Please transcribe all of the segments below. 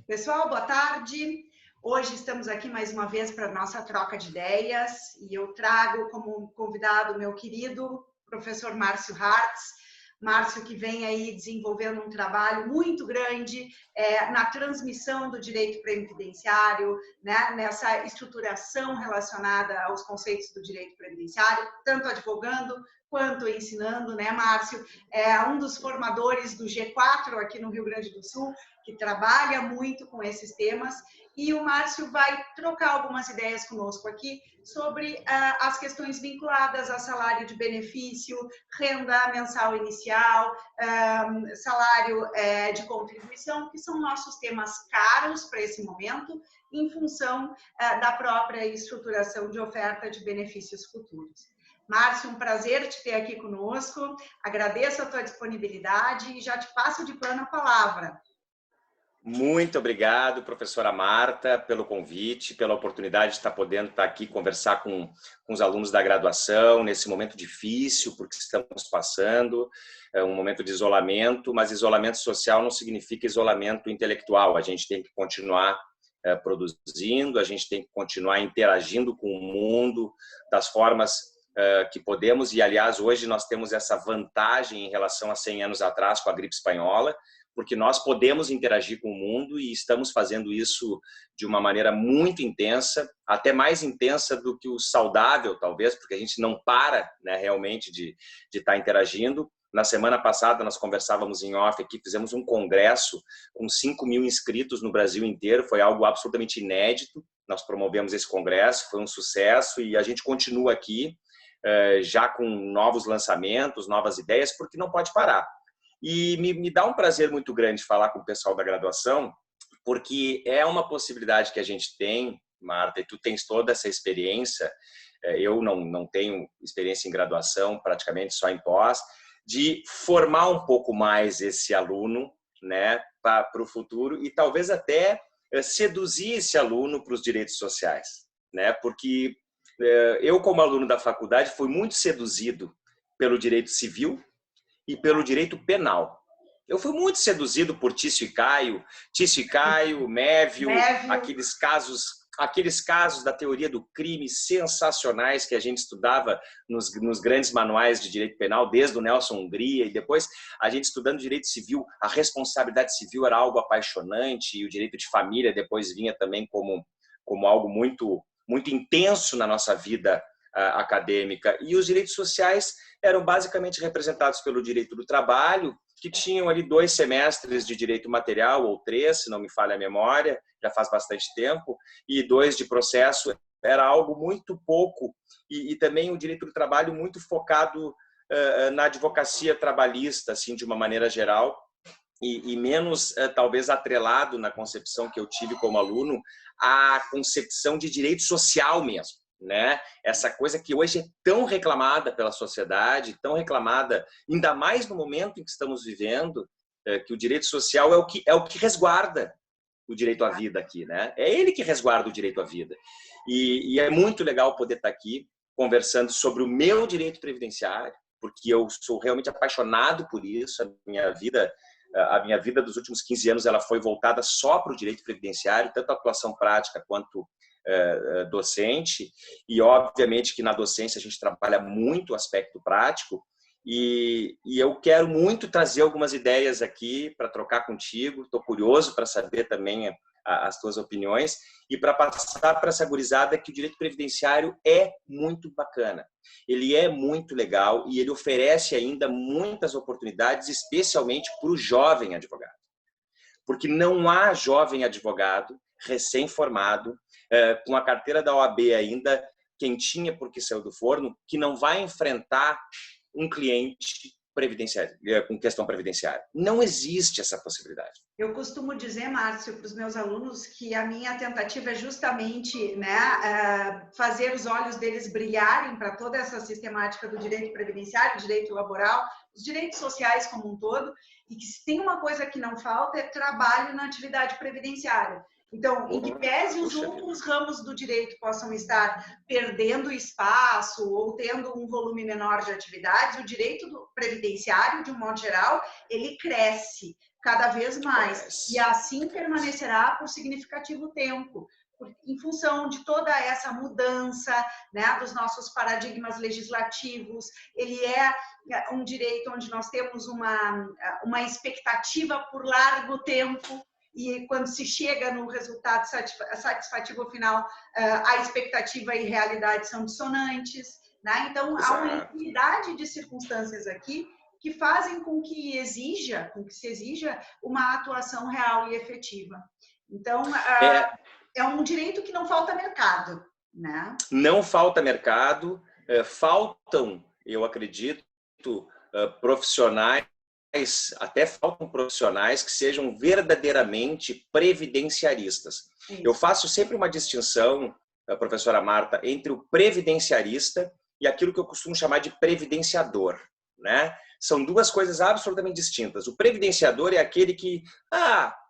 Pessoal, boa tarde. Hoje estamos aqui mais uma vez para a nossa troca de ideias e eu trago como convidado o meu querido professor Márcio Hartz. Márcio que vem aí desenvolvendo um trabalho muito grande na transmissão do direito previdenciário, né, nessa estruturação relacionada aos conceitos do direito previdenciário, tanto advogando quanto ensinando, né, Márcio? É um dos formadores do G4 aqui no Rio Grande do Sul, que trabalha muito com esses temas, e o Márcio vai trocar algumas ideias conosco aqui sobre as questões vinculadas a salário de benefício, renda mensal inicial, salário de contribuição, que são nossos temas caros para esse momento, em função da própria estruturação de oferta de benefícios futuros. Márcio, um prazer te ter aqui conosco, agradeço a tua disponibilidade e já te passo de plano a palavra. Muito obrigado, professora Marta, pelo convite, pela oportunidade de estar podendo estar aqui conversar com os alunos da graduação nesse momento difícil, porque estamos passando, um momento de isolamento, mas isolamento social não significa isolamento intelectual. A gente tem que continuar produzindo, a gente tem que continuar interagindo com o mundo das formas que podemos, e aliás, hoje nós temos essa vantagem em relação a 100 anos atrás com a gripe espanhola, porque nós podemos interagir com o mundo e estamos fazendo isso de uma maneira muito intensa, até mais intensa do que o saudável, talvez, porque a gente não para, né, realmente de estar interagindo. Na semana passada, nós conversávamos em off aqui, fizemos um congresso com 5.000 inscritos no Brasil inteiro, foi algo absolutamente inédito. Nós promovemos esse congresso, foi um sucesso e a gente continua aqui, já com novos lançamentos, novas ideias, porque não pode parar. E me dá um prazer muito grande falar com o pessoal da graduação, porque é uma possibilidade que a gente tem, Marta, e tu tens toda essa experiência, eu não tenho experiência em graduação, praticamente só em pós, de formar um pouco mais esse aluno, né, para o futuro e talvez até seduzir esse aluno para os direitos sociais, né, porque eu, como aluno da faculdade, fui muito seduzido pelo direito civil e pelo direito penal. Eu fui muito seduzido por Tício e Caio, Mévio, aqueles casos da teoria do crime sensacionais que a gente estudava nos grandes manuais de direito penal, desde o Nelson Hungria, e depois a gente estudando direito civil, a responsabilidade civil era algo apaixonante, e o direito de família depois vinha também como algo muito, muito intenso na nossa vida acadêmica. E os direitos sociais eram basicamente representados pelo direito do trabalho, que tinham ali 2 semestres de direito material, ou 3, se não me falha a memória, já faz bastante tempo, e 2 de processo, era algo muito pouco, e também o direito do trabalho muito focado na advocacia trabalhista, assim, de uma maneira geral, e menos, talvez, atrelado na concepção que eu tive como aluno, à concepção de direito social mesmo, né? Essa coisa que hoje é tão reclamada pela sociedade, tão reclamada, ainda mais no momento em que estamos vivendo, que o direito social é o que resguarda o direito à vida aqui, né? É ele que resguarda o direito à vida. E é muito legal poder estar aqui conversando sobre o meu direito previdenciário, porque eu sou realmente apaixonado por isso. A minha vida dos últimos 15 anos ela foi voltada só para o direito previdenciário, tanto a atuação prática quanto docente, e obviamente que na docência a gente trabalha muito o aspecto prático, e eu quero muito trazer algumas ideias aqui para trocar contigo, estou curioso para saber também as tuas opiniões, e para passar para essa gurizada que o direito previdenciário é muito bacana, ele é muito legal e ele oferece ainda muitas oportunidades, especialmente para o jovem advogado, porque não há jovem advogado recém-formado, com a carteira da OAB ainda quentinha porque saiu do forno, que não vai enfrentar um cliente previdenciário, com questão previdenciária. Não existe essa possibilidade. Eu costumo dizer, Márcio, para os meus alunos que a minha tentativa é justamente, né, fazer os olhos deles brilharem para toda essa sistemática do direito previdenciário, direito laboral, os direitos sociais como um todo, e que se tem uma coisa que não falta é trabalho na atividade previdenciária. Então, em que pese os outros ramos do direito possam estar perdendo espaço ou tendo um volume menor de atividades, o direito previdenciário, de um modo geral, ele cresce. cada vez mais. E assim permanecerá por significativo tempo, em função de toda essa mudança, né, dos nossos paradigmas legislativos. Ele é um direito onde nós temos uma expectativa por largo tempo, e quando se chega no resultado satisfativo final, a expectativa e realidade são dissonantes, né? Então, há uma infinidade de circunstâncias aqui que fazem com que se exija uma atuação real e efetiva. Então, é um direito que não falta mercado, né? Não falta mercado, faltam, eu acredito, profissionais, até faltam profissionais que sejam verdadeiramente previdenciaristas. Eu faço sempre uma distinção, professora Marta, entre o previdenciarista e aquilo que eu costumo chamar de previdenciador, né? São duas coisas absolutamente distintas. O previdenciador é aquele que,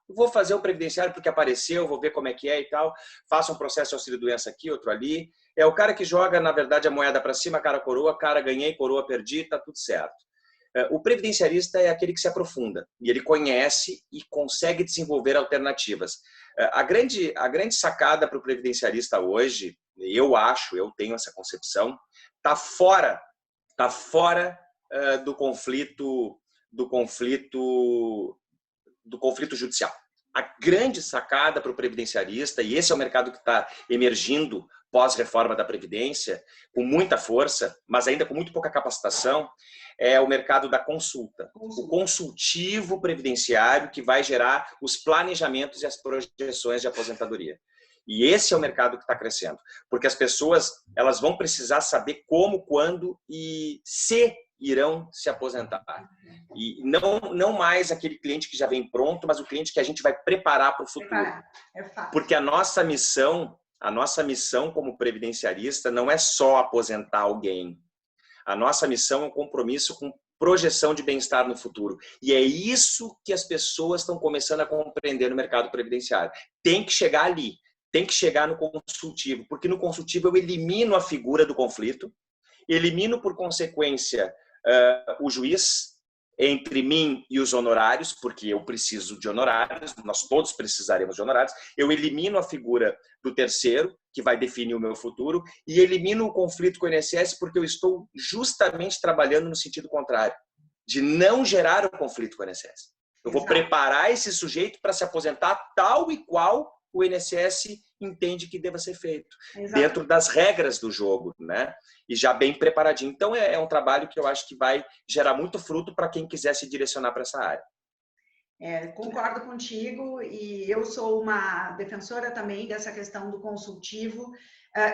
vou fazer um previdenciário porque apareceu, vou ver como é que é e tal, faço um processo de auxílio-doença aqui, outro ali. É o cara que joga, na verdade, a moeda para cima, cara coroa, cara ganhei, coroa perdi, tá tudo certo. O previdenciarista é aquele que se aprofunda e ele conhece e consegue desenvolver alternativas. A grande sacada para o previdenciarista hoje, eu tenho essa concepção, tá fora do conflito judicial. A grande sacada para o previdenciarista, e esse é o mercado que está emergindo pós-reforma da Previdência, com muita força, mas ainda com muito pouca capacitação, é o mercado da consulta. O consultivo previdenciário que vai gerar os planejamentos e as projeções de aposentadoria. E esse é o mercado que está crescendo, porque as pessoas elas vão precisar saber como, quando e se irão se aposentar. E não mais aquele cliente que já vem pronto, mas o cliente que a gente vai preparar para o futuro. Porque a nossa missão como previdenciarista não é só aposentar alguém. A nossa missão é um compromisso com projeção de bem-estar no futuro. E é isso que as pessoas estão começando a compreender no mercado previdenciário. Tem que chegar ali, tem que chegar no consultivo, porque no consultivo eu elimino a figura do conflito, elimino, por consequência, o juiz entre mim e os honorários, porque eu preciso de honorários, nós todos precisaremos de honorários. Eu elimino a figura do terceiro, que vai definir o meu futuro, e elimino o conflito com o INSS, porque eu estou justamente trabalhando no sentido contrário, de não gerar o conflito com o INSS. Eu vou preparar esse sujeito para se aposentar tal e qual o INSS entende que deva ser feito, dentro das regras do jogo, né? E já bem preparadinho. Então, é um trabalho que eu acho que vai gerar muito fruto para quem quiser se direcionar para essa área. Concordo contigo, e eu sou uma defensora também dessa questão do consultivo.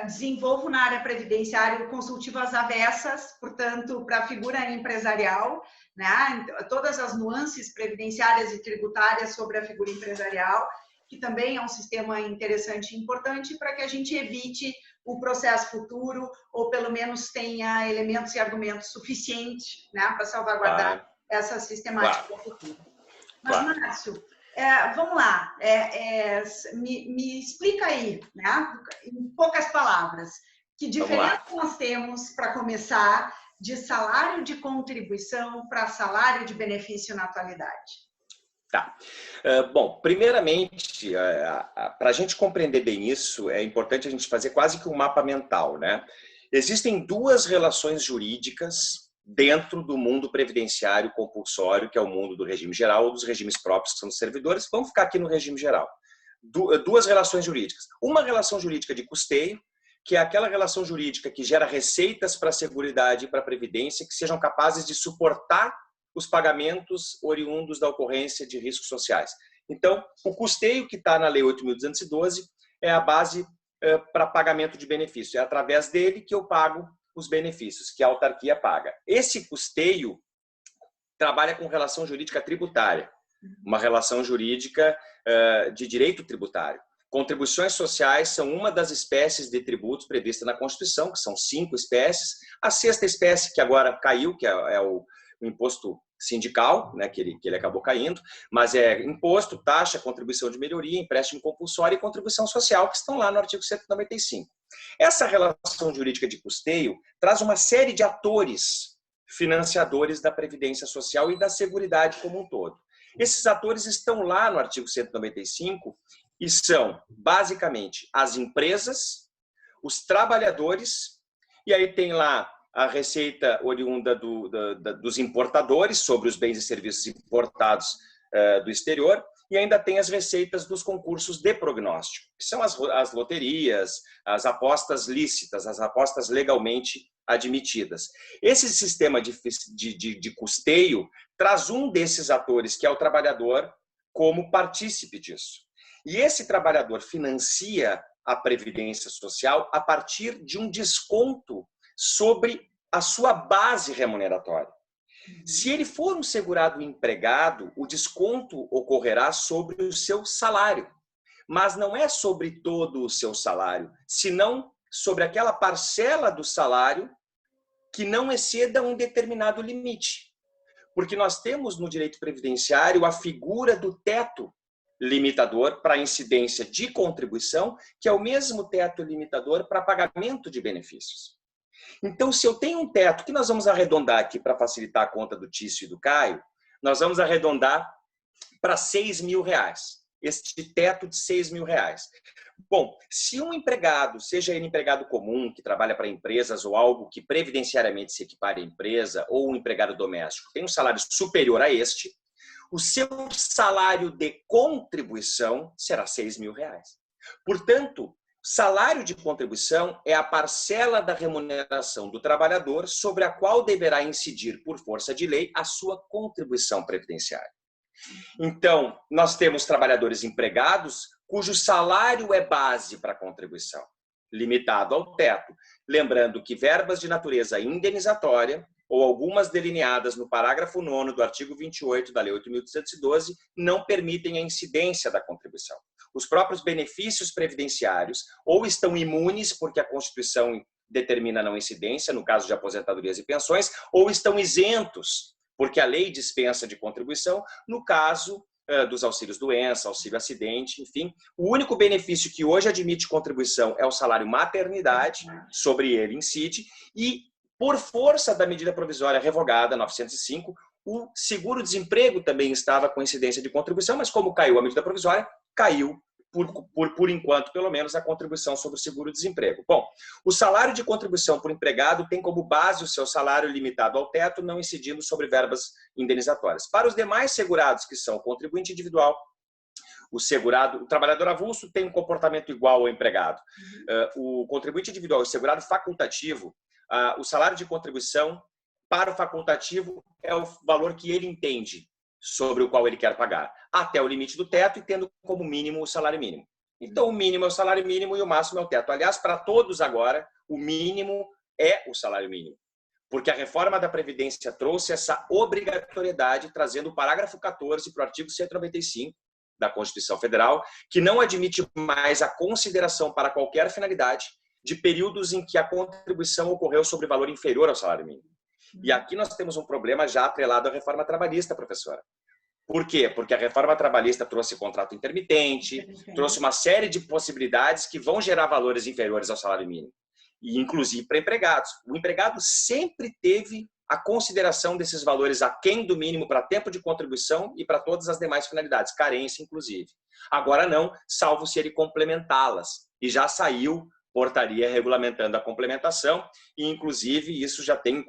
Desenvolvo na área previdenciária o consultivo às avessas, portanto, para a figura empresarial, né? Todas as nuances previdenciárias e tributárias sobre a figura empresarial, que também é um sistema interessante e importante para que a gente evite o processo futuro, ou pelo menos tenha elementos e argumentos suficientes, né, para salvaguardar essa sistemática futura. Mas, Márcio, vamos lá, me explica aí, né, em poucas palavras, que diferença nós temos, para começar, de salário de contribuição para salário de benefício na atualidade? Tá. Bom, primeiramente, para a gente compreender bem isso, é importante a gente fazer quase que um mapa mental, né? Existem duas relações jurídicas dentro do mundo previdenciário compulsório, que é o mundo do regime geral ou dos regimes próprios, que são os servidores. Vamos ficar aqui no regime geral. Duas relações jurídicas. Uma relação jurídica de custeio, que é aquela relação jurídica que gera receitas para a Seguridade e para a Previdência que sejam capazes de suportar os pagamentos oriundos da ocorrência de riscos sociais. Então, o custeio que está na Lei 8.212 é a base para pagamento de benefício. É através dele que eu pago os benefícios, que a autarquia paga. Esse custeio trabalha com relação jurídica tributária, uma relação jurídica de direito tributário. Contribuições sociais são uma das espécies de tributos previstas na Constituição, que são 5 espécies. A sexta espécie, que agora caiu, que é o imposto sindical, né, que ele acabou caindo, mas é imposto, taxa, contribuição de melhoria, empréstimo compulsório e contribuição social, que estão lá no artigo 195. Essa relação jurídica de custeio traz uma série de atores financiadores da Previdência Social e da Seguridade como um todo. Esses atores estão lá no artigo 195 e são, basicamente, as empresas, os trabalhadores, e aí tem lá a receita oriunda dos importadores sobre os bens e serviços importados do exterior, e ainda tem as receitas dos concursos de prognóstico, que são as loterias, as apostas lícitas, as apostas legalmente admitidas. Esse sistema de custeio traz um desses atores, que é o trabalhador, como partícipe disso. E esse trabalhador financia a Previdência Social a partir de um desconto sobre a sua base remuneratória. Se ele for um segurado empregado, o desconto ocorrerá sobre o seu salário, mas não é sobre todo o seu salário, senão sobre aquela parcela do salário que não exceda um determinado limite. Porque nós temos no direito previdenciário a figura do teto limitador para incidência de contribuição, que é o mesmo teto limitador para pagamento de benefícios. Então, se eu tenho um teto, que nós vamos arredondar aqui para facilitar a conta do Tício e do Caio, nós vamos arredondar para R$6.000, este teto de R$6.000. Bom, se um empregado, seja ele empregado comum, que trabalha para empresas ou algo que previdenciariamente se equipare à empresa, ou um empregado doméstico, tem um salário superior a este, o seu salário de contribuição será R$6.000. Portanto, salário de contribuição é a parcela da remuneração do trabalhador sobre a qual deverá incidir, por força de lei, a sua contribuição previdenciária. Então, nós temos trabalhadores empregados cujo salário é base para a contribuição, limitado ao teto. Lembrando que verbas de natureza indenizatória, ou algumas delineadas no parágrafo 9º do artigo 28 da Lei 8.212, não permitem a incidência da contribuição. Os próprios benefícios previdenciários ou estão imunes, porque a Constituição determina a não incidência, no caso de aposentadorias e pensões, ou estão isentos, porque a lei dispensa de contribuição, no caso dos auxílios-doença, auxílio-acidente, enfim. O único benefício que hoje admite contribuição é o salário maternidade, sobre ele incide, e por força da medida provisória revogada, 905, o seguro-desemprego também estava com incidência de contribuição, mas como caiu a medida provisória, caiu, por enquanto, pelo menos, a contribuição sobre o seguro-desemprego. Bom, o salário de contribuição por empregado tem como base o seu salário limitado ao teto, não incidindo sobre verbas indenizatórias. Para os demais segurados, que são o contribuinte individual, o trabalhador avulso tem um comportamento igual ao empregado. O contribuinte individual e o segurado facultativo, o salário de contribuição para o facultativo é o valor que ele entende sobre o qual ele quer pagar, até o limite do teto e tendo como mínimo o salário mínimo. Então, o mínimo é o salário mínimo e o máximo é o teto. Aliás, para todos agora, o mínimo é o salário mínimo, porque a reforma da Previdência trouxe essa obrigatoriedade, trazendo o parágrafo 14 para o artigo 195 da Constituição Federal, que não admite mais a consideração para qualquer finalidade de períodos em que a contribuição ocorreu sobre valor inferior ao salário mínimo. E aqui nós temos um problema já atrelado à reforma trabalhista, professora. Por quê? Porque a reforma trabalhista trouxe contrato intermitente, trouxe uma série de possibilidades que vão gerar valores inferiores ao salário mínimo, e inclusive para empregados. O empregado sempre teve a consideração desses valores aquém do mínimo para tempo de contribuição e para todas as demais finalidades, carência inclusive. Agora não, salvo se ele complementá-las. E já saiu portaria regulamentando a complementação, e inclusive isso já tem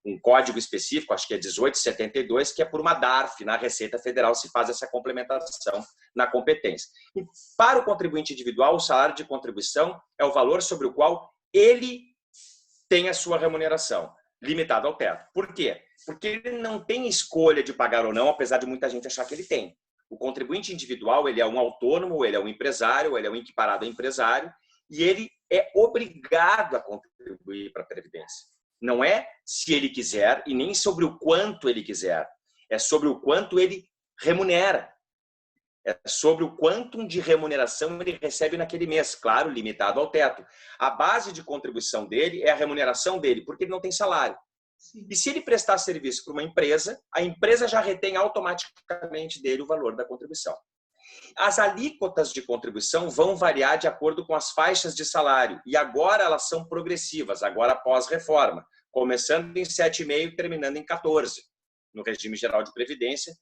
um código específico, acho que é 1872, que é por uma DARF, na Receita Federal se faz essa complementação na competência. E para o contribuinte individual, o salário de contribuição é o valor sobre o qual ele tem a sua remuneração, limitado ao teto. Por quê? Porque ele não tem escolha de pagar ou não, apesar de muita gente achar que ele tem. O contribuinte individual, ele é um autônomo, ele é um empresário, ele é um equiparado a empresário, e ele é obrigado a contribuir para a Previdência. Não é se ele quiser e nem sobre o quanto ele quiser, é sobre o quanto ele remunera. É sobre o quantum de remuneração ele recebe naquele mês, claro, limitado ao teto. A base de contribuição dele é a remuneração dele, porque ele não tem salário. Sim. E se ele prestar serviço para uma empresa, a empresa já retém automaticamente dele o valor da contribuição. As alíquotas de contribuição vão variar de acordo com as faixas de salário, e agora elas são progressivas, agora após reforma, começando em 7,5% e terminando em 14%, no regime geral de previdência,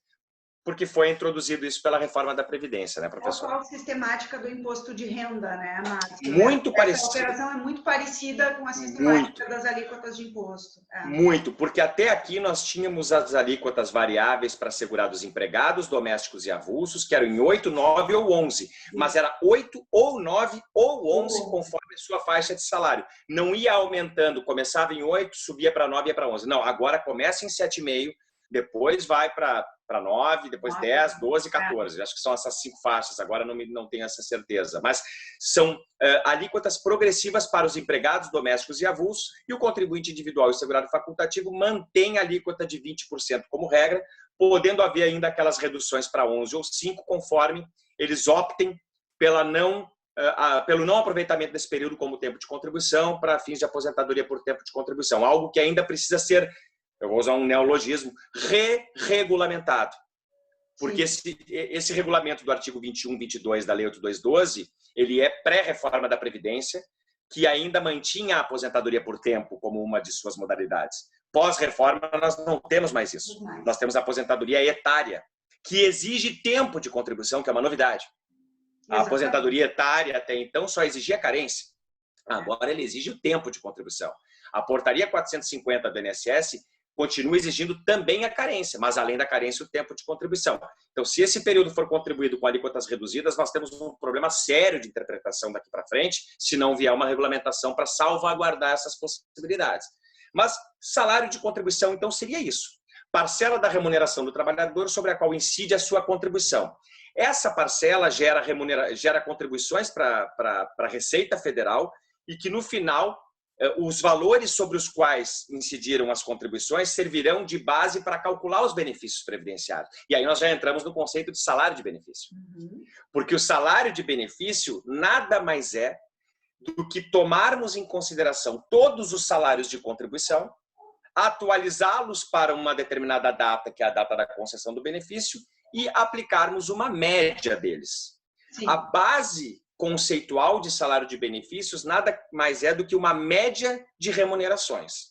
porque foi introduzido isso pela reforma da Previdência, né, professor? Qual a sistemática do imposto de renda, né, Márcio? Muito Essa parecido. operação é muito parecida com a sistemática das alíquotas de imposto. Muito, porque até aqui nós tínhamos as alíquotas variáveis para segurados empregados, domésticos e avulsos, que eram em 8, 9 ou 11. Mas era 8 ou 9 ou 11, conforme a sua faixa de salário. Não ia aumentando, começava em 8, subia para 9 e ia para 11. Não, agora começa em 7,5, depois vai para 9, depois 10, 12, 14. Acho que são essas 5 faixas, agora não tenho essa certeza. Mas são alíquotas progressivas para os empregados, domésticos e avulsos, e o contribuinte individual e segurado facultativo mantém a alíquota de 20% como regra, podendo haver ainda aquelas reduções para 11 ou 5, conforme eles optem pelo não aproveitamento desse período como tempo de contribuição para fins de aposentadoria por tempo de contribuição. Algo que ainda precisa ser, eu vou usar um neologismo, regulamentado. Porque esse regulamento do artigo 21, 22 da Lei 8212, ele é pré-reforma da Previdência, que ainda mantinha a aposentadoria por tempo como uma de suas modalidades. Pós-reforma, nós não temos mais isso. Nós temos a aposentadoria etária, que exige tempo de contribuição, que é uma novidade. A aposentadoria etária, até então, só exigia carência. Agora, ele exige o tempo de contribuição. A portaria 450 do INSS continua exigindo também a carência, mas além da carência, o tempo de contribuição. Então, se esse período for contribuído com alíquotas reduzidas, nós temos um problema sério de interpretação daqui para frente, se não vier uma regulamentação para salvaguardar essas possibilidades. Mas salário de contribuição, então, seria isso. Parcela da remuneração do trabalhador sobre a qual incide a sua contribuição. Essa parcela gera contribuições para a Receita Federal e que, no final, os valores sobre os quais incidiram as contribuições servirão de base para calcular os benefícios previdenciários. E aí nós já entramos no conceito de salário de benefício. Porque o salário de benefício nada mais é do que tomarmos em consideração todos os salários de contribuição, atualizá-los para uma determinada data, que é a data da concessão do benefício, e aplicarmos uma média deles. Sim. A base conceitual de salário de benefícios nada mais é do que uma média de remunerações,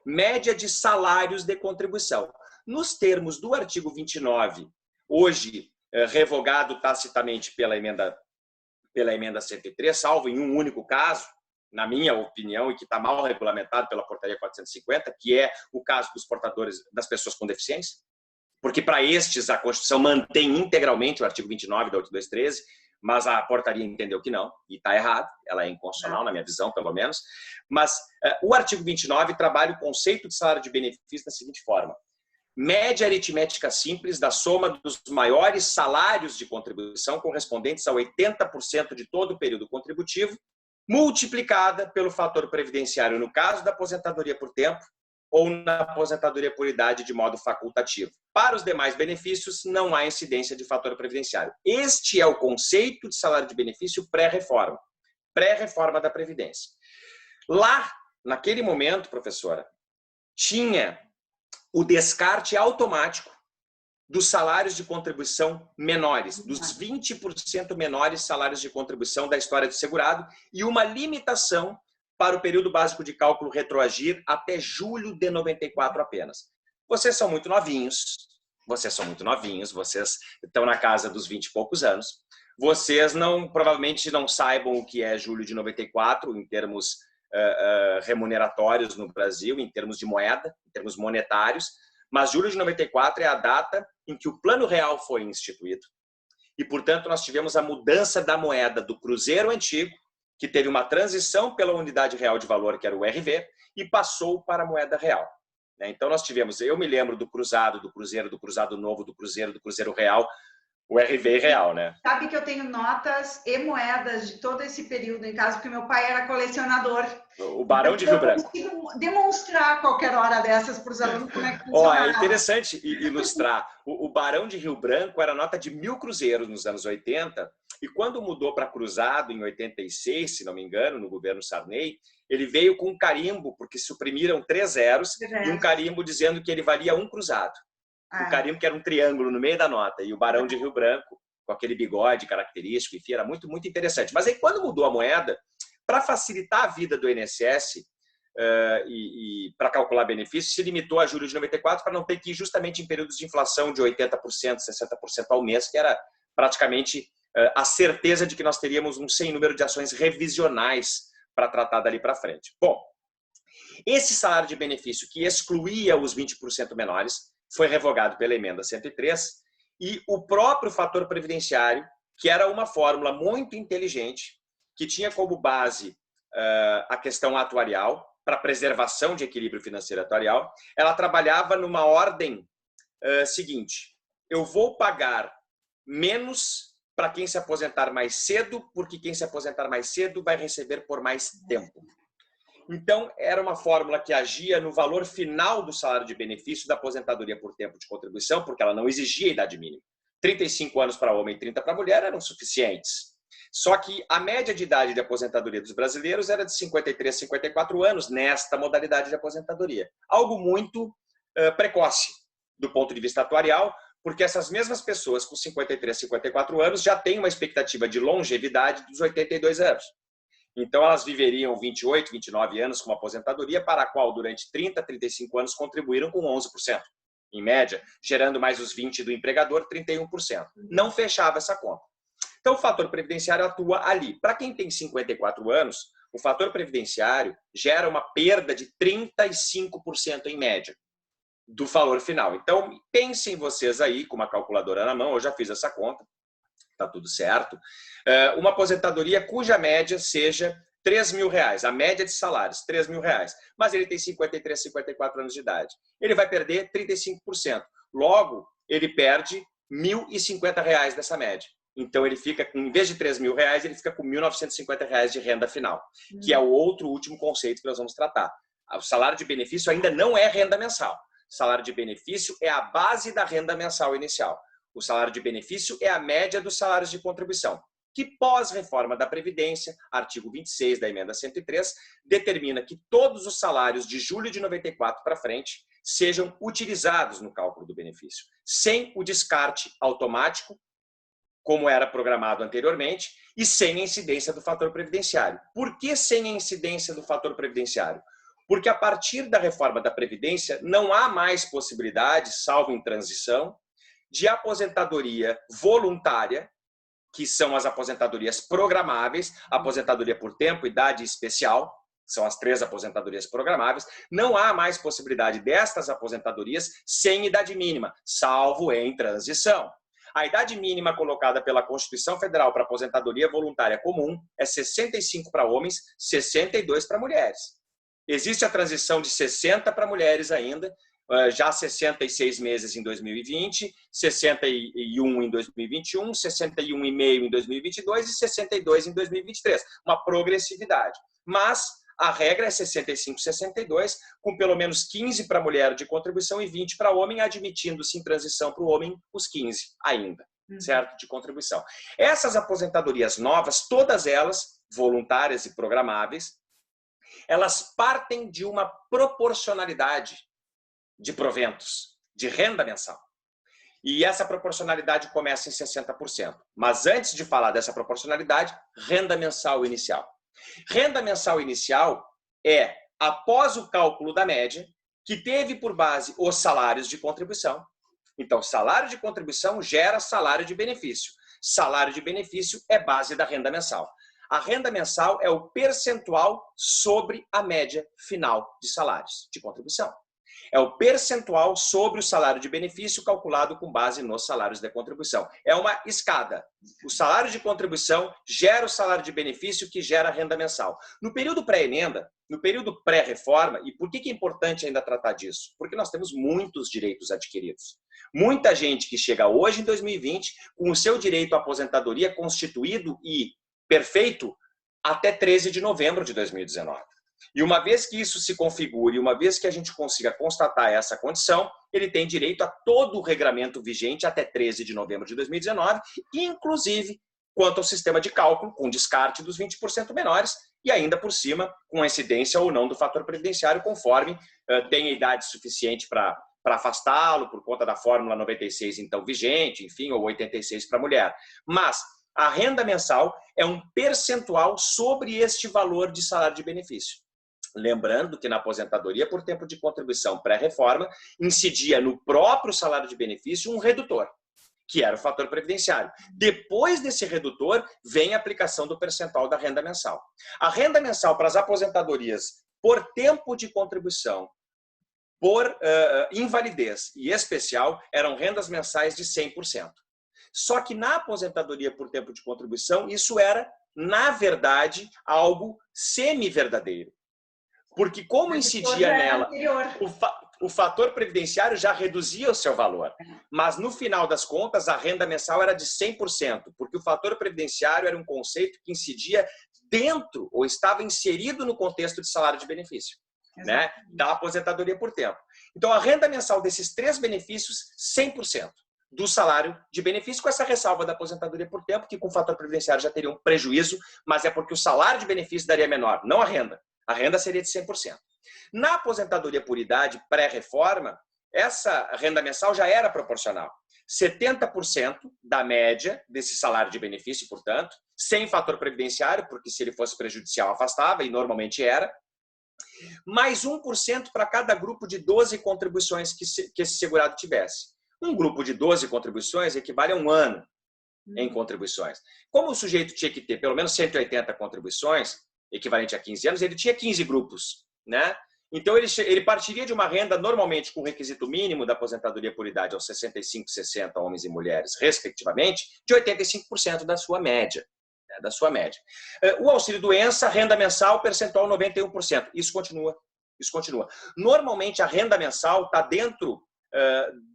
média de salários de contribuição. Nos termos do artigo 29, hoje revogado tacitamente pela emenda 103, salvo em um único caso, na minha opinião, e que está mal regulamentado pela portaria 450, que é o caso dos portadores, das pessoas com deficiência, porque para estes a Constituição mantém integralmente o artigo 29 da 8213, mas a portaria entendeu que não, e está errado, ela é inconstitucional, na minha visão, pelo menos. Mas o artigo 29 trabalha o conceito de salário de benefício da seguinte forma: média aritmética simples da soma dos maiores salários de contribuição correspondentes a 80% de todo o período contributivo, multiplicada pelo fator previdenciário no caso da aposentadoria por tempo ou na aposentadoria por idade de modo facultativo. Para os demais benefícios, não há incidência de fator previdenciário. Este é o conceito de salário de benefício pré-reforma da Previdência. Lá, naquele momento, professora, tinha o descarte automático dos salários de contribuição menores, dos 20% menores salários de contribuição da história do segurado, e uma limitação para o período básico de cálculo retroagir até julho de 94 apenas. Vocês são muito novinhos, vocês estão na casa dos 20 e poucos anos, vocês provavelmente não saibam o que é julho de 94 em termos remuneratórios no Brasil, em termos de moeda, em termos monetários, mas julho de 94 é a data em que o Plano Real foi instituído e, portanto, nós tivemos a mudança da moeda do cruzeiro antigo, que teve uma transição pela unidade real de valor, que era o RV, e passou para a moeda real. Então, nós tivemos, eu me lembro do cruzado, do cruzeiro, do cruzado novo, do cruzeiro real, o RV real, né? Sabe que eu tenho notas e moedas de todo esse período em casa, porque meu pai era colecionador. O Barão de Rio Branco. Eu consigo demonstrar qualquer hora dessas para os alunos como é que funciona. É interessante ilustrar. O Barão de Rio Branco era nota de 1.000 cruzeiros nos anos 80, e quando mudou para cruzado em 86, se não me engano, no governo Sarney, ele veio com um carimbo, porque suprimiram 3 zeros, e um carimbo dizendo que ele valia 1 cruzado. O carimbo que era um triângulo no meio da nota, e o Barão de Rio Branco, com aquele bigode característico, enfim, era muito, muito interessante. Mas aí, quando mudou a moeda, para facilitar a vida do INSS, e para calcular benefício, se limitou a julho de 94 para não ter que ir justamente em períodos de inflação de 80%, 60% ao mês, que era praticamente a certeza de que nós teríamos um sem número de ações revisionais para tratar dali para frente. Bom, esse salário de benefício que excluía os 20% menores foi revogado pela emenda 103 e o próprio fator previdenciário, que era uma fórmula muito inteligente, que tinha como base a questão atuarial, para preservação de equilíbrio financeiro atuarial, ela trabalhava numa ordem seguinte: eu vou pagar menos para quem se aposentar mais cedo, porque quem se aposentar mais cedo vai receber por mais tempo. Então, era uma fórmula que agia no valor final do salário de benefício da aposentadoria por tempo de contribuição, porque ela não exigia idade mínima. 35 anos para homem e 30 para mulher eram suficientes. Só que a média de idade de aposentadoria dos brasileiros era de 53 a 54 anos nesta modalidade de aposentadoria. Algo muito precoce do ponto de vista atuarial, porque essas mesmas pessoas com 53 a 54 anos já têm uma expectativa de longevidade dos 82 anos. Então, elas viveriam 28, 29 anos com uma aposentadoria para a qual, durante 30, 35 anos, contribuíram com 11%, em média, gerando mais os 20% do empregador, 31%. Não fechava essa conta. Então, o fator previdenciário atua ali. Para quem tem 54 anos, o fator previdenciário gera uma perda de 35% em média do valor final. Então, pensem vocês aí, com uma calculadora na mão, eu já fiz essa conta, está tudo certo, uma aposentadoria cuja média seja R$3.000, a média de salários, R$3.000, mas ele tem 53, 54 anos de idade. Ele vai perder 35%. Logo, ele perde R$1.050 dessa média. Então, ele fica, em vez de R$3.000, ele fica com R$1.950 de renda final, que é o outro último conceito que nós vamos tratar. O salário de benefício ainda não é renda mensal. O salário de benefício é a base da renda mensal inicial. O salário de benefício é a média dos salários de contribuição, que pós-reforma da Previdência, artigo 26 da emenda 103, determina que todos os salários de julho de 94 para frente sejam utilizados no cálculo do benefício, sem o descarte automático, como era programado anteriormente, e sem a incidência do fator previdenciário. Por que sem a incidência do fator previdenciário? Porque a partir da reforma da Previdência não há mais possibilidade, salvo em transição, de aposentadoria voluntária, que são as aposentadorias programáveis, aposentadoria por tempo, idade especial, são as 3 aposentadorias programáveis. Não há mais possibilidade destas aposentadorias sem idade mínima, salvo em transição. A idade mínima colocada pela Constituição Federal para aposentadoria voluntária comum é 65 para homens, 62 para mulheres. Existe a transição de 60 para mulheres ainda, já 66 meses em 2020, 61 em 2021, 61,5 em 2022 e 62 em 2023. Uma progressividade. Mas a regra é 65, 62, com pelo menos 15 para mulher de contribuição e 20 para homem, admitindo-se em transição para o homem os 15 ainda, certo? De contribuição. Essas aposentadorias novas, todas elas, voluntárias e programáveis, elas partem de uma proporcionalidade de proventos, de renda mensal. E essa proporcionalidade começa em 60%. Mas antes de falar dessa proporcionalidade, renda mensal inicial. Renda mensal inicial é, após o cálculo da média, que teve por base os salários de contribuição. Então, salário de contribuição gera salário de benefício. Salário de benefício é base da renda mensal. A renda mensal é o percentual sobre a média final de salários de contribuição. É o percentual sobre o salário de benefício calculado com base nos salários de contribuição. É uma escada. O salário de contribuição gera o salário de benefício que gera a renda mensal. No período pré-emenda, no período pré-reforma, e por que é importante ainda tratar disso? Porque nós temos muitos direitos adquiridos. Muita gente que chega hoje, em 2020, com o seu direito à aposentadoria constituído e perfeito até 13 de novembro de 2019. E uma vez que isso se configure, uma vez que a gente consiga constatar essa condição, ele tem direito a todo o regramento vigente até 13 de novembro de 2019, inclusive quanto ao sistema de cálculo, com descarte dos 20% menores, e ainda por cima, com a incidência ou não do fator previdenciário, conforme tenha idade suficiente para afastá-lo, por conta da fórmula 96 então vigente, enfim, ou 86 para mulher. Mas a renda mensal é um percentual sobre este valor de salário de benefício. Lembrando que na aposentadoria por tempo de contribuição pré-reforma, incidia no próprio salário de benefício um redutor, que era o fator previdenciário. Depois desse redutor, vem a aplicação do percentual da renda mensal. A renda mensal para as aposentadorias por tempo de contribuição, por invalidez e especial, eram rendas mensais de 100%. Só que na aposentadoria por tempo de contribuição, isso era, na verdade, algo semi-verdadeiro. Porque como incidia nela, o fator previdenciário já reduzia o seu valor. Mas no final das contas, a renda mensal era de 100%, porque o fator previdenciário era um conceito que incidia dentro, ou estava inserido no contexto de salário de benefício, né, da aposentadoria por tempo. Então, a renda mensal desses 3 benefícios, 100% do salário de benefício, com essa ressalva da aposentadoria por tempo, que com o fator previdenciário já teria um prejuízo, mas é porque o salário de benefício daria menor, não a renda. A renda seria de 100%. Na aposentadoria por idade pré-reforma, essa renda mensal já era proporcional. 70% da média desse salário de benefício, portanto, sem fator previdenciário, porque se ele fosse prejudicial afastava, e normalmente era, mais 1% para cada grupo de 12 contribuições que esse segurado tivesse. Um grupo de 12 contribuições equivale a 1 ano em contribuições. Como o sujeito tinha que ter pelo menos 180 contribuições, equivalente a 15 anos, ele tinha 15 grupos, né? Então, ele partiria de uma renda, normalmente, com o requisito mínimo da aposentadoria por idade aos 65, 60, homens e mulheres, respectivamente, de 85% da sua média. Né? Da sua média. O auxílio-doença, renda mensal, percentual 91%. Isso continua. Isso continua. Normalmente, a renda mensal está dentro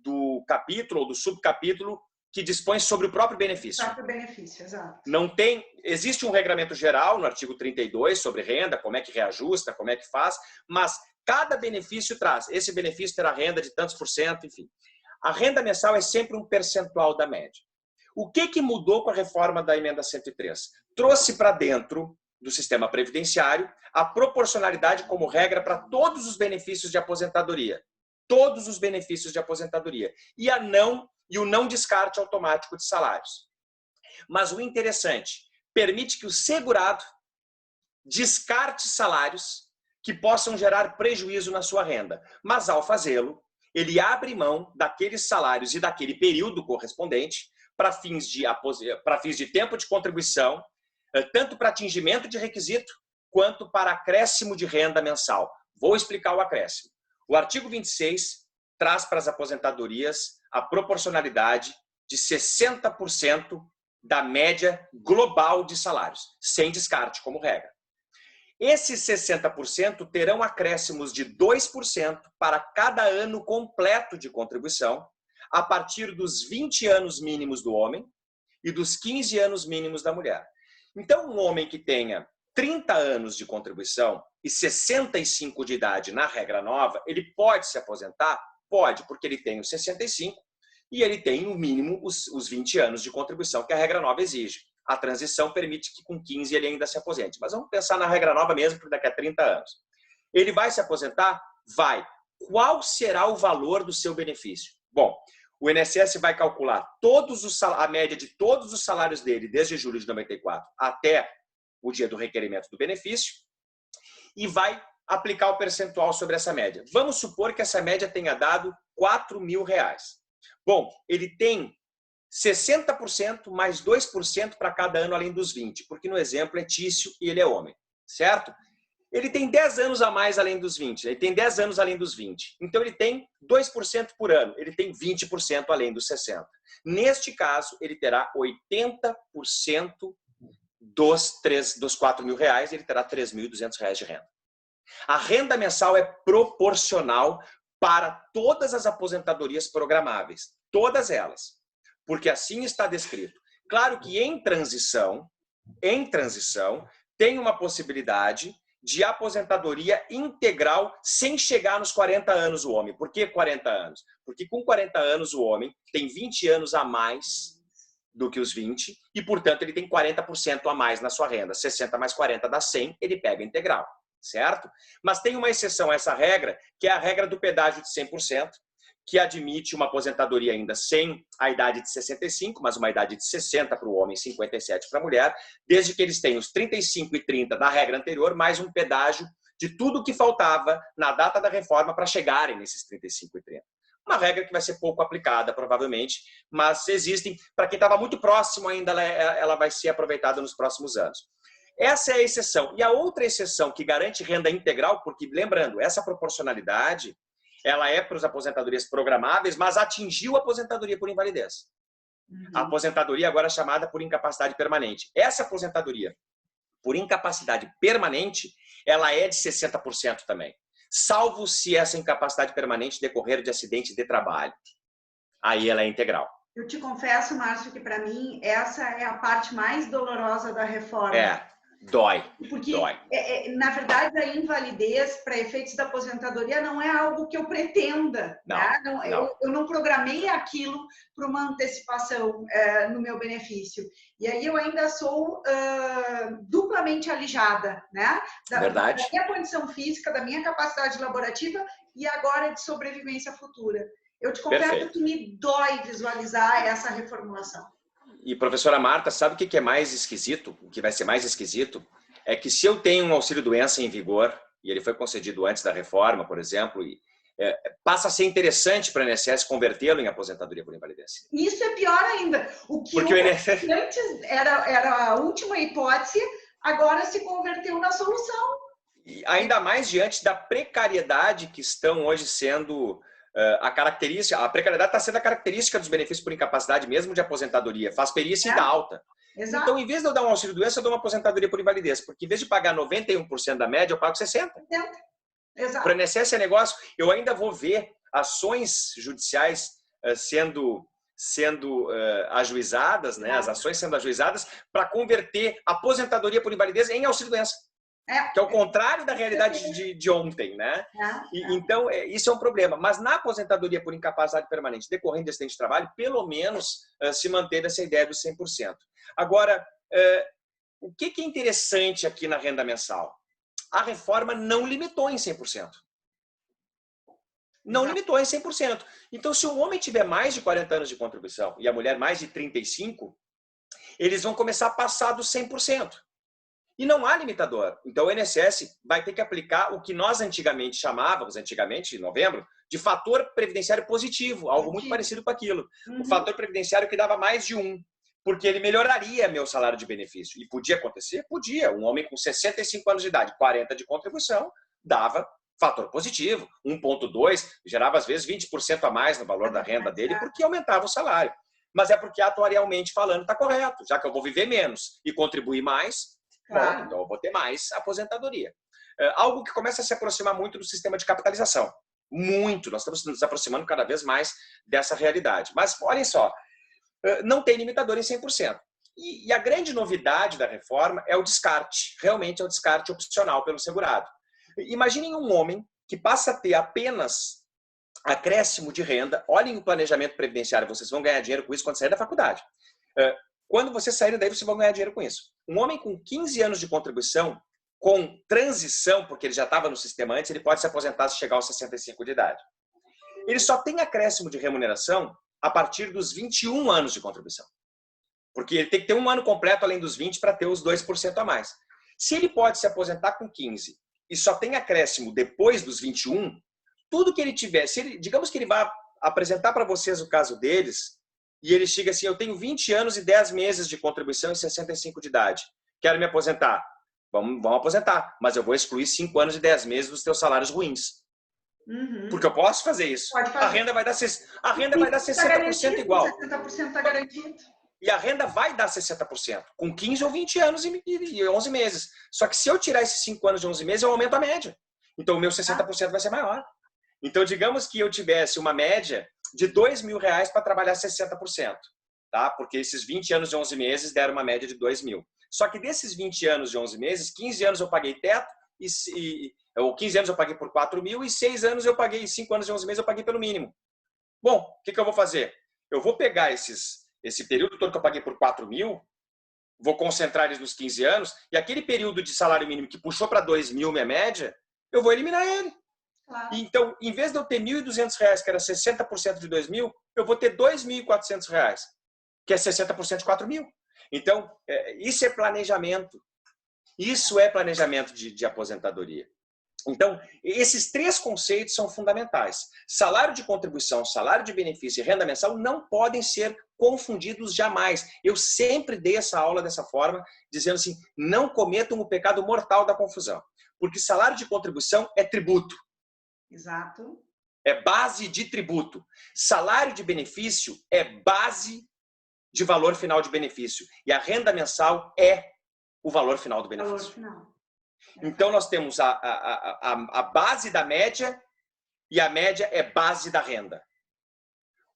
do capítulo ou do subcapítulo que dispõe sobre o próprio benefício. O próprio benefício, exato. Não tem, existe um regramento geral no artigo 32 sobre renda, como é que reajusta, como é que faz, mas cada benefício traz. Esse benefício terá renda de tantos por cento, enfim. A renda mensal é sempre um percentual da média. O que mudou com a reforma da emenda 103? Trouxe para dentro do sistema previdenciário a proporcionalidade como regra para todos os benefícios de aposentadoria. Todos os benefícios de aposentadoria. E o não descarte automático de salários. Mas o interessante, permite que o segurado descarte salários que possam gerar prejuízo na sua renda. Mas, ao fazê-lo, ele abre mão daqueles salários e daquele período correspondente para fins de tempo de contribuição, tanto para atingimento de requisito, quanto para acréscimo de renda mensal. Vou explicar o acréscimo. O artigo 26 traz para as aposentadorias a proporcionalidade de 60% da média global de salários, sem descarte como regra. Esses 60% terão acréscimos de 2% para cada ano completo de contribuição, a partir dos 20 anos mínimos do homem e dos 15 anos mínimos da mulher. Então, um homem que tenha 30 anos de contribuição e 65 de idade na regra nova, ele pode se aposentar? Pode, porque ele tem os 65 e ele tem, no mínimo, os 20 anos de contribuição que a regra nova exige. A transição permite que com 15 ele ainda se aposente. Mas vamos pensar na regra nova mesmo, por daqui a 30 anos. Ele vai se aposentar? Vai. Qual será o valor do seu benefício? Bom, o INSS vai calcular a média de todos os salários dele, desde julho de 94 até o dia do requerimento do benefício, e vai aplicar o percentual sobre essa média. Vamos supor que essa média tenha dado R$4.000. Bom, ele tem 60% mais 2% para cada ano além dos 20, porque no exemplo é Tício e ele é homem, certo? Ele tem 10 anos a mais além dos 20, ele tem 10 anos além dos 20. Então ele tem 2% por ano, ele tem 20% além dos 60. Neste caso, ele terá 80% dos R$4.000, ele terá R$3.200 de renda. A renda mensal é proporcional para todas as aposentadorias programáveis, todas elas, porque assim está descrito. Claro que em transição, tem uma possibilidade de aposentadoria integral sem chegar nos 40 anos o homem. Por que 40 anos? Porque com 40 anos o homem tem 20 anos a mais do que os 20 e, portanto, ele tem 40% a mais na sua renda. 60 mais 40 dá 100, ele pega integral, certo? Mas tem uma exceção a essa regra, que é a regra do pedágio de 100%, que admite uma aposentadoria ainda sem a idade de 65, mas uma idade de 60 para o homem e 57 para a mulher, desde que eles tenham os 35 e 30 da regra anterior, mais um pedágio de tudo que faltava na data da reforma para chegarem nesses 35 e 30. Uma regra que vai ser pouco aplicada, provavelmente, mas existem. Para quem estava muito próximo ainda, ela vai ser aproveitada nos próximos anos. Essa é a exceção. E a outra exceção que garante renda integral, porque, lembrando, essa proporcionalidade, ela é para as aposentadorias programáveis, mas atingiu a aposentadoria por invalidez. A aposentadoria agora é chamada por incapacidade permanente. Essa aposentadoria por incapacidade permanente, ela é de 60% também. Salvo se essa incapacidade permanente decorrer de acidente de trabalho. Aí ela é integral. Eu te confesso, Márcio, que para mim essa é a parte mais dolorosa da reforma. Dói. Porque, dói. Na verdade, a invalidez para efeitos da aposentadoria não é algo que eu pretenda. Não, né? não. Eu não programei aquilo para uma antecipação no meu benefício. E aí eu ainda sou duplamente alijada, né? Da minha condição física, da minha capacidade laborativa e agora de sobrevivência futura. Eu te confesso que me dói visualizar essa reformulação. E, professora Marta, sabe o que é mais esquisito? O que vai ser mais esquisito é que se eu tenho um auxílio-doença em vigor, e ele foi concedido antes da reforma, por exemplo, passa a ser interessante para o INSS convertê-lo em aposentadoria por invalidez. Isso é pior ainda. O que antes era a última hipótese, agora se converteu na solução. E ainda mais diante da precariedade que estão hoje sendo... A precariedade está sendo a característica dos benefícios por incapacidade, mesmo de aposentadoria. Faz perícia e dá alta. Exato. Então, em vez de eu dar um auxílio-doença, eu dou uma aposentadoria por invalidez. Porque em vez de pagar 91% da média, eu pago 60%. Exato. Para o INSS é negócio. Eu ainda vou ver ações judiciais sendo ajuizadas, né? As ações sendo ajuizadas para converter aposentadoria por invalidez em auxílio-doença. Que é o contrário da realidade de ontem, né? Então, isso é um problema. Mas na aposentadoria por incapacidade permanente decorrente de acidente de trabalho, pelo menos se manteve essa ideia dos 100%. Agora, o que é interessante aqui na renda mensal? A reforma não limitou em 100%. Não limitou em 100%. Então, se o homem tiver mais de 40 anos de contribuição e a mulher mais de 35, eles vão começar a passar dos 100%. E não há limitador. Então, o INSS vai ter que aplicar o que nós antigamente chamávamos, em novembro, de fator previdenciário positivo, algo muito parecido com aquilo. O fator previdenciário que dava mais de 1, porque ele melhoraria meu salário de benefício. E podia acontecer? Podia. Um homem com 65 anos de idade, 40 de contribuição, dava fator positivo. 1,2 gerava, às vezes, 20% a mais no valor da renda dele, porque aumentava o salário. Mas é porque, atuarialmente falando, está correto. Já que eu vou viver menos e contribuir mais... Bom, então eu vou ter mais aposentadoria. Algo que começa a se aproximar muito do sistema de capitalização. Muito. Nós estamos nos aproximando cada vez mais dessa realidade. Mas, olhem só, não tem limitador em 100%. E a grande novidade da reforma é o descarte. Realmente é o descarte opcional pelo segurado. Imaginem um homem que passa a ter apenas acréscimo de renda. Olhem o planejamento previdenciário. Vocês vão ganhar dinheiro com isso quando sair da faculdade. Quando vocês saírem daí, vocês vão ganhar dinheiro com isso. Um homem com 15 anos de contribuição, com transição, porque ele já estava no sistema antes, ele pode se aposentar se chegar aos 65 de idade. Ele só tem acréscimo de remuneração a partir dos 21 anos de contribuição. Porque ele tem que ter um ano completo além dos 20 para ter os 2% a mais. Se ele pode se aposentar com 15 e só tem acréscimo depois dos 21, tudo que ele tiver, digamos que ele vai apresentar para vocês o caso deles, e ele chega assim, eu tenho 20 anos e 10 meses de contribuição e 65 de idade. Quero me aposentar. Vamos aposentar, mas eu vou excluir 5 anos e 10 meses dos teus salários ruins. Porque eu posso fazer isso. Pode fazer. A renda vai dar 60% igual. 60% está garantido. E a renda vai dar 60%, com 15 ou 20 anos e 11 meses. Só que se eu tirar esses 5 anos de 11 meses, eu aumento a média. Então o meu 60% vai ser maior. Então, digamos que eu tivesse uma média de R$2.000 para trabalhar 60%, tá? Porque esses 20 anos de 11 meses deram uma média de 2.000. Só que desses 20 anos de 11 meses, 15 anos eu paguei teto, ou 15 anos eu paguei por 4.000 e 6 anos eu paguei, 5 anos de 11 meses eu paguei pelo mínimo. Bom, o que eu vou fazer? Eu vou pegar esse período todo que eu paguei por 4.000, vou concentrar eles nos 15 anos, e aquele período de salário mínimo que puxou para 2.000 minha média, eu vou eliminar ele. Claro. Então, em vez de eu ter R$1.200, que era 60% de 2.000, eu vou ter R$2.400, que é 60% de 4.000. Então, isso é planejamento. Isso é planejamento de aposentadoria. Então, esses 3 conceitos são fundamentais. Salário de contribuição, salário de benefício e renda mensal não podem ser confundidos jamais. Eu sempre dei essa aula dessa forma, dizendo assim, não cometam o pecado mortal da confusão. Porque salário de contribuição é tributo. Exato. É base de tributo. Salário de benefício é base de valor final de benefício. E a renda mensal é o valor final do benefício. Valor final. Então, nós temos a base da média e a média é base da renda.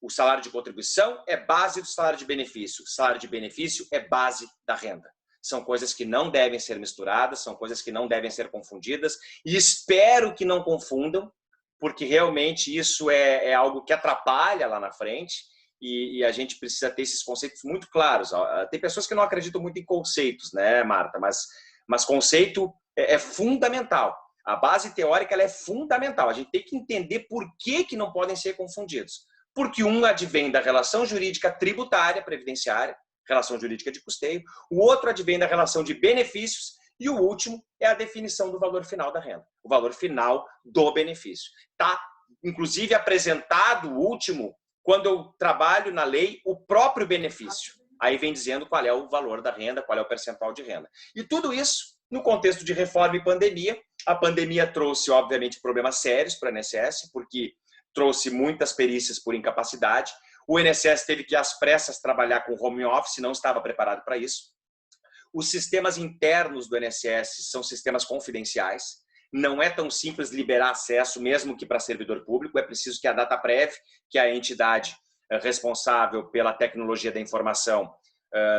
O salário de contribuição é base do salário de benefício. O salário de benefício é base da renda. São coisas que não devem ser misturadas, são coisas que não devem ser confundidas. E espero que não confundam, porque realmente isso é algo que atrapalha lá na frente. E a gente precisa ter esses conceitos muito claros. Tem pessoas que não acreditam muito em conceitos, né, Marta? Mas conceito é fundamental. A base teórica ela é fundamental. A gente tem que entender por que não podem ser confundidos. Porque um advém da relação jurídica tributária, previdenciária, relação jurídica de custeio, o outro advém da relação de benefícios e o último é a definição do valor final da renda, o valor final do benefício. Está, inclusive, apresentado o último, quando eu trabalho na lei, o próprio benefício. Aí vem dizendo qual é o valor da renda, qual é o percentual de renda. E tudo isso no contexto de reforma e pandemia. A pandemia trouxe, obviamente, problemas sérios para o INSS, porque trouxe muitas perícias por incapacidade. O INSS teve que, às pressas, trabalhar com home office, não estava preparado para isso. Os sistemas internos do INSS são sistemas confidenciais. Não é tão simples liberar acesso, mesmo que para servidor público. É preciso que a Dataprev, que é a entidade responsável pela tecnologia da informação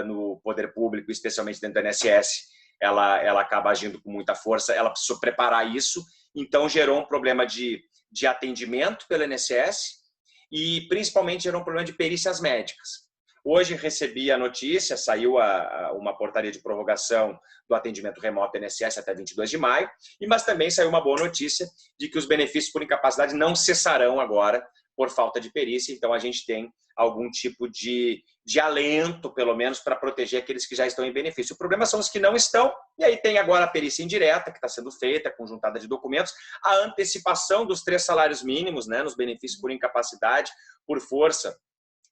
no poder público, especialmente dentro do INSS, ela acaba agindo com muita força. Ela precisou preparar isso. Então, gerou um problema de atendimento pelo INSS e, principalmente, gerou um problema de perícias médicas. Hoje recebi a notícia, saiu uma portaria de prorrogação do atendimento remoto do INSS até 22 de maio, mas também saiu uma boa notícia de que os benefícios por incapacidade não cessarão agora por falta de perícia. Então, a gente tem algum tipo de alento, pelo menos, para proteger aqueles que já estão em benefício. O problema são os que não estão, e aí tem agora a perícia indireta, que está sendo feita, a conjuntada de documentos, a antecipação dos 3 salários mínimos, né, nos benefícios por incapacidade, por força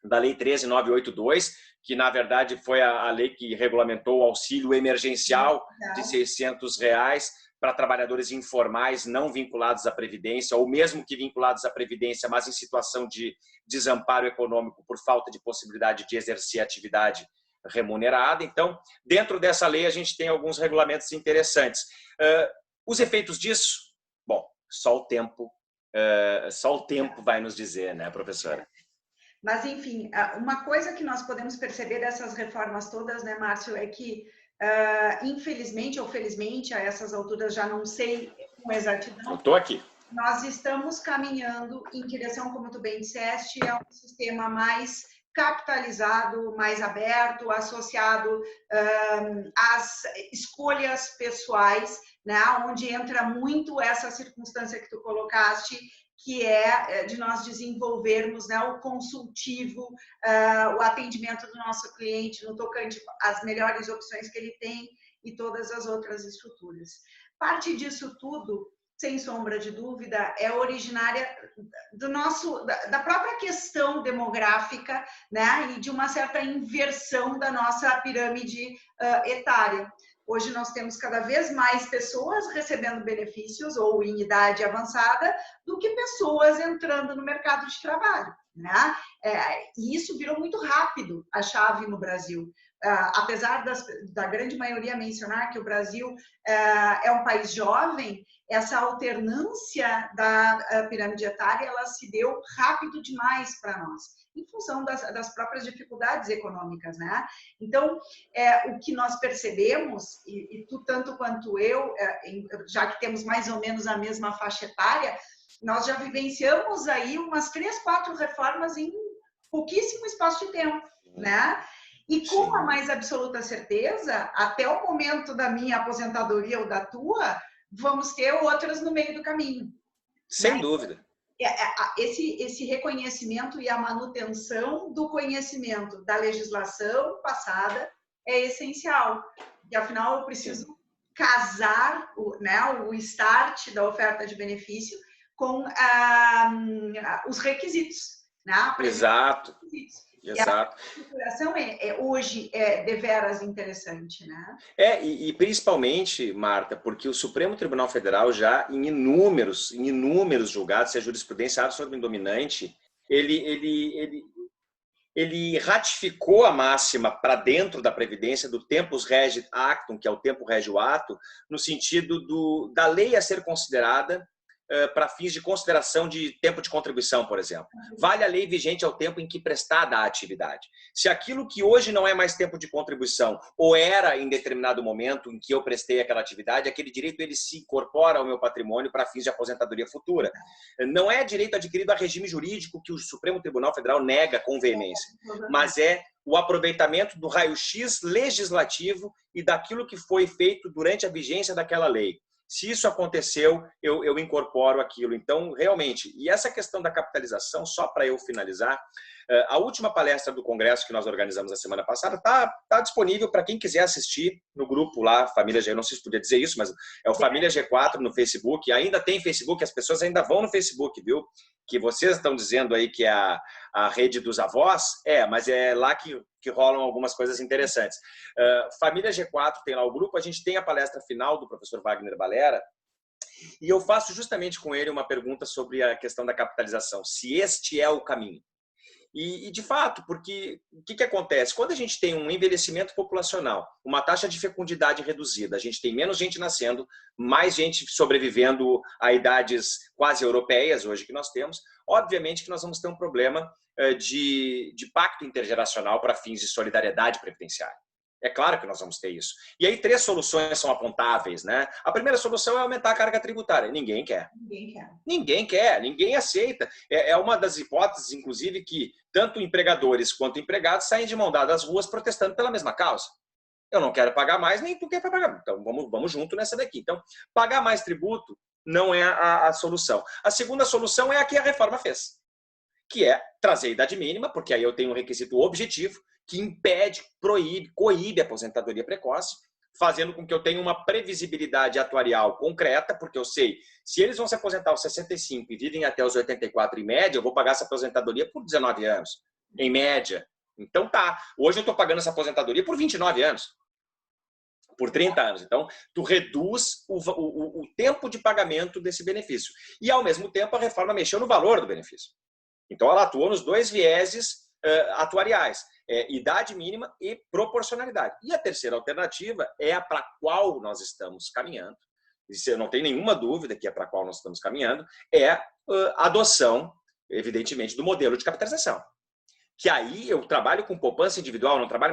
da Lei 13.982, que, na verdade, foi a lei que regulamentou o auxílio emergencial de R$600 para trabalhadores informais não vinculados à Previdência, ou mesmo que vinculados à Previdência, mas em situação de desamparo econômico por falta de possibilidade de exercer atividade remunerada. Então, dentro dessa lei, a gente tem alguns regulamentos interessantes. Os efeitos disso? Bom, só o tempo vai nos dizer, né, professora? Mas, enfim, uma coisa que nós podemos perceber dessas reformas todas, né, Márcio, é que, infelizmente ou felizmente, a essas alturas já não sei com exatidão. Eu estou aqui. Nós estamos caminhando em direção, como tu bem disseste, a um sistema mais capitalizado, mais aberto, associado às escolhas pessoais, né, onde entra muito essa circunstância que tu colocaste, que é de nós desenvolvermos, né, o consultivo, o atendimento do nosso cliente no tocante às melhores opções que ele tem e todas as outras estruturas. Parte disso tudo, sem sombra de dúvida, é originária da própria questão demográfica, né, e de uma certa inversão da nossa pirâmide etária. Hoje nós temos cada vez mais pessoas recebendo benefícios ou em idade avançada do que pessoas entrando no mercado de trabalho, né? E isso virou muito rápido a chave no Brasil. Apesar da grande maioria mencionar que o Brasil é um país jovem, essa alternância da pirâmide etária ela se deu rápido demais para nós, em função das próprias dificuldades econômicas, né? Então, o que nós percebemos, e tu tanto quanto eu, já que temos mais ou menos a mesma faixa etária, nós já vivenciamos aí umas 3, 4 reformas em pouquíssimo espaço de tempo, né? E com a mais absoluta certeza, até o momento da minha aposentadoria ou da tua, vamos ter outras no meio do caminho. Sem dúvida. Esse reconhecimento e a manutenção do conhecimento da legislação passada é essencial. E, afinal, eu preciso casar o start da oferta de benefício com os requisitos, né? Exato, Requisitos. exato. E a estruturação hoje deveras interessante, né? E principalmente, Marta, porque o Supremo Tribunal Federal já em inúmeros julgados, se a jurisprudência absolutamente dominante, ele ratificou a máxima para dentro da Previdência do tempus regit actum, que é o tempo regio ato, no sentido da lei a ser considerada para fins de consideração de tempo de contribuição, por exemplo. Vale a lei vigente ao tempo em que prestada a atividade. Se aquilo que hoje não é mais tempo de contribuição, ou era em determinado momento em que eu prestei aquela atividade, aquele direito ele se incorpora ao meu patrimônio para fins de aposentadoria futura. Não é direito adquirido a regime jurídico que o Supremo Tribunal Federal nega com veemência, mas é o aproveitamento do raio-x legislativo e daquilo que foi feito durante a vigência daquela lei. Se isso aconteceu, eu incorporo aquilo. Então, realmente, e essa questão da capitalização, só para eu finalizar, a última palestra do Congresso que nós organizamos a semana passada está disponível para quem quiser assistir no grupo lá, Família G, eu não sei se podia dizer isso, mas é o Família G4 no Facebook, ainda tem Facebook, as pessoas ainda vão no Facebook, viu? Que vocês estão dizendo aí que é a rede dos avós, mas é lá que rolam algumas coisas interessantes. Família G4 tem lá o grupo, a gente tem a palestra final do professor Wagner Balera, e eu faço justamente com ele uma pergunta sobre a questão da capitalização, se este é o caminho. E de fato, porque o que acontece? Quando a gente tem um envelhecimento populacional, uma taxa de fecundidade reduzida, a gente tem menos gente nascendo, mais gente sobrevivendo a idades quase europeias hoje que nós temos, obviamente que nós vamos ter um problema de pacto intergeracional para fins de solidariedade previdenciária. É claro que nós vamos ter isso. E aí 3 soluções são apontáveis, né? A primeira solução é aumentar a carga tributária. Ninguém quer. Ninguém quer, ninguém aceita. É uma das hipóteses, inclusive, que tanto empregadores quanto empregados saem de mão dada às ruas protestando pela mesma causa. Eu não quero pagar mais, nem tu quer pagar. Então, vamos junto nessa daqui. Então, pagar mais tributo não é a solução. A segunda solução é a que a reforma fez, que é trazer a idade mínima, porque aí eu tenho um requisito objetivo que impede, coíbe a aposentadoria precoce, fazendo com que eu tenha uma previsibilidade atuarial concreta, porque eu sei, se eles vão se aposentar aos 65 e vivem até os 84 em média, eu vou pagar essa aposentadoria por 19 anos, em média. Então tá, hoje eu estou pagando essa aposentadoria por 29 anos, por 30 anos. Então, tu reduz o tempo de pagamento desse benefício. E, ao mesmo tempo, a reforma mexeu no valor do benefício. Então, ela atuou nos 2 vieses atuariais. Idade mínima e proporcionalidade. E a terceira alternativa é a para qual nós estamos caminhando. Isso eu não tenho nenhuma dúvida que é para qual nós estamos caminhando, é a adoção, evidentemente, do modelo de capitalização. Que aí eu trabalho com poupança individual, eu não trabalho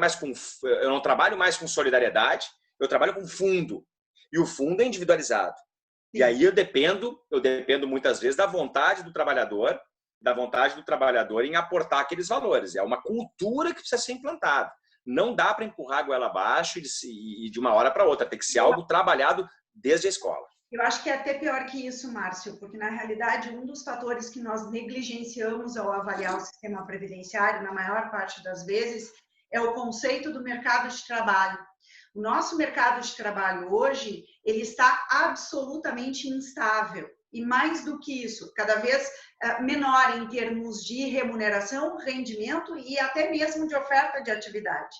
mais com solidariedade, eu trabalho com fundo. E o fundo é individualizado. E aí eu dependo muitas vezes da vontade do trabalhador em aportar aqueles valores. É uma cultura que precisa ser implantada. Não dá para empurrar a goela abaixo e de uma hora para outra. Tem que ser algo trabalhado desde a escola. Eu acho que é até pior que isso, Márcio, porque, na realidade, um dos fatores que nós negligenciamos ao avaliar o sistema previdenciário, na maior parte das vezes, é o conceito do mercado de trabalho. O nosso mercado de trabalho hoje, ele está absolutamente instável. E mais do que isso, cada vez menor em termos de remuneração, rendimento e até mesmo de oferta de atividade.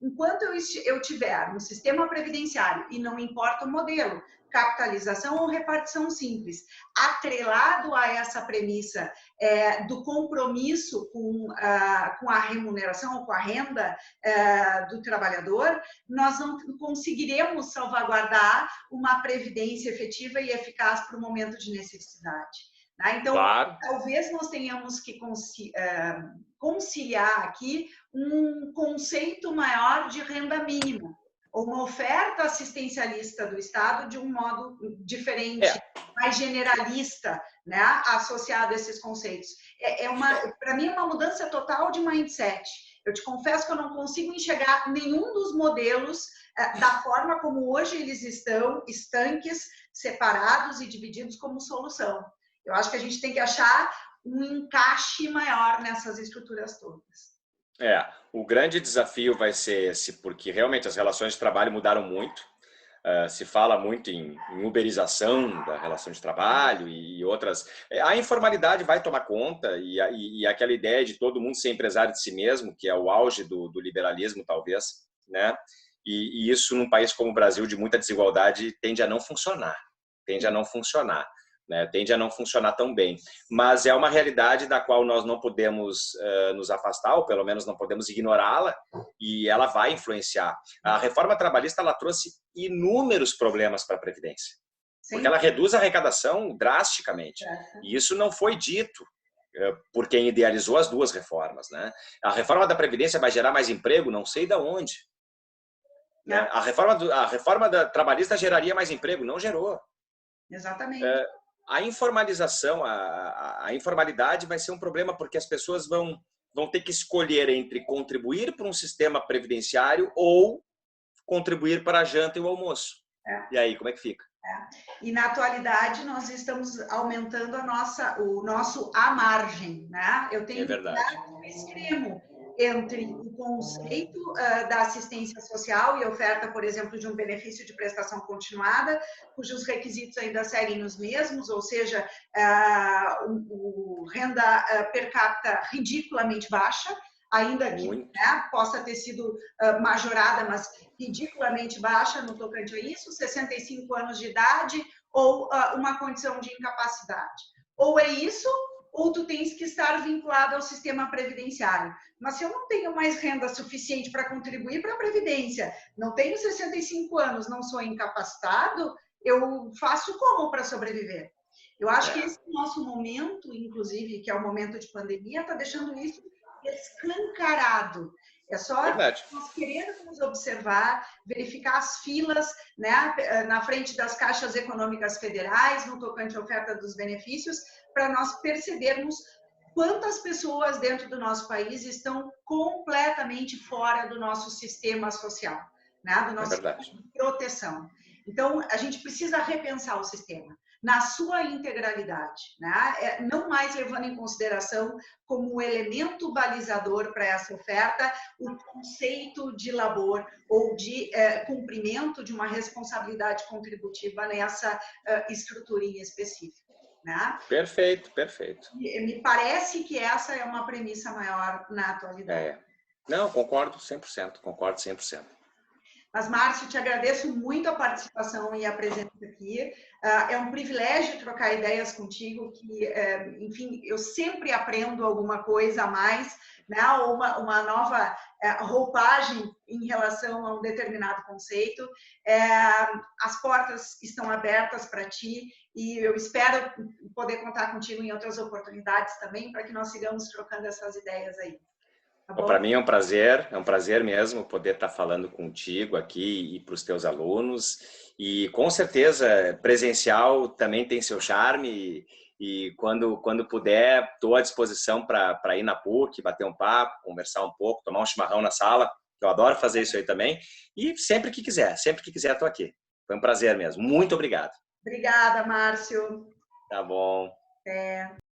Enquanto eu tiver um sistema previdenciário, e não importa o modelo, capitalização ou repartição simples, atrelado a essa premissa do compromisso com a remuneração ou com a renda do trabalhador, nós não conseguiremos salvaguardar uma previdência efetiva e eficaz para o momento de necessidade. Então, claro, talvez nós tenhamos que conciliar aqui um conceito maior de renda mínima, ou uma oferta assistencialista do Estado de um modo diferente, mais generalista, né, associado a esses conceitos. Para mim, é uma mudança total de mindset. Eu te confesso que eu não consigo enxergar nenhum dos modelos da forma como hoje eles estão, estanques, separados e divididos como solução. Eu acho que a gente tem que achar um encaixe maior nessas estruturas todas. O grande desafio vai ser esse, porque realmente as relações de trabalho mudaram muito. Se fala muito em uberização da relação de trabalho e outras. A informalidade vai tomar conta e aquela ideia de todo mundo ser empresário de si mesmo, que é o auge do liberalismo, talvez, né? E isso, num país como o Brasil, de muita desigualdade, tende a não funcionar. Tende a não funcionar. Né, tende a não funcionar tão bem, mas é uma realidade da qual nós não podemos nos afastar, ou pelo menos não podemos ignorá-la, e ela vai influenciar. A reforma trabalhista ela trouxe inúmeros problemas para a Previdência, porque ela reduz a arrecadação drasticamente, e isso não foi dito por quem idealizou as duas reformas. Né? A reforma da Previdência vai gerar mais emprego, não sei de onde. Né? A reforma trabalhista geraria mais emprego, não gerou. Exatamente. A informalização, a informalidade vai ser um problema porque as pessoas vão ter que escolher entre contribuir para um sistema previdenciário ou contribuir para a janta e o almoço. E aí, como é que fica? E na atualidade nós estamos aumentando o nosso à margem, né? Eu tenho um extremo entre o conceito da assistência social e oferta, por exemplo, de um benefício de prestação continuada, cujos requisitos ainda seguem os mesmos, ou seja, renda per capita ridiculamente baixa, ainda que possa ter sido majorada, mas ridiculamente baixa no tocante a isso, 65 anos de idade ou uma condição de incapacidade. Ou é isso, ou tu tens que estar vinculado ao sistema previdenciário. Mas se eu não tenho mais renda suficiente para contribuir para a Previdência, não tenho 65 anos, não sou incapacitado, eu faço como para sobreviver? Eu acho que esse nosso momento, inclusive, que é o momento de pandemia, está deixando isso escancarado. É só nós querermos observar, verificar as filas, né, na frente das caixas econômicas federais, no tocante à oferta dos benefícios, para nós percebermos quantas pessoas dentro do nosso país estão completamente fora do nosso sistema social, né, do nosso sistema de proteção. Então, a gente precisa repensar o sistema na sua integralidade, né? Não mais levando em consideração como elemento balizador para essa oferta o conceito de labor ou de cumprimento de uma responsabilidade contributiva nessa estruturinha específica. Né? Perfeito, perfeito. Me parece que essa é uma premissa maior na atualidade. Não, concordo 100%, concordo 100%. Mas, Márcio, te agradeço muito a participação e a presença aqui. É um privilégio trocar ideias contigo, que, enfim, eu sempre aprendo alguma coisa a mais, né? Ou uma nova roupagem em relação a um determinado conceito. As portas estão abertas para ti e eu espero poder contar contigo em outras oportunidades também, para que nós sigamos trocando essas ideias aí. Tá, para mim é um prazer mesmo poder estar falando contigo aqui e para os teus alunos. E com certeza presencial também tem seu charme e quando puder estou à disposição para ir na PUC, bater um papo, conversar um pouco, tomar um chimarrão na sala, que eu adoro fazer isso aí também. E sempre que quiser estou aqui. Foi um prazer mesmo. Muito obrigado. Obrigada, Márcio. Tá bom.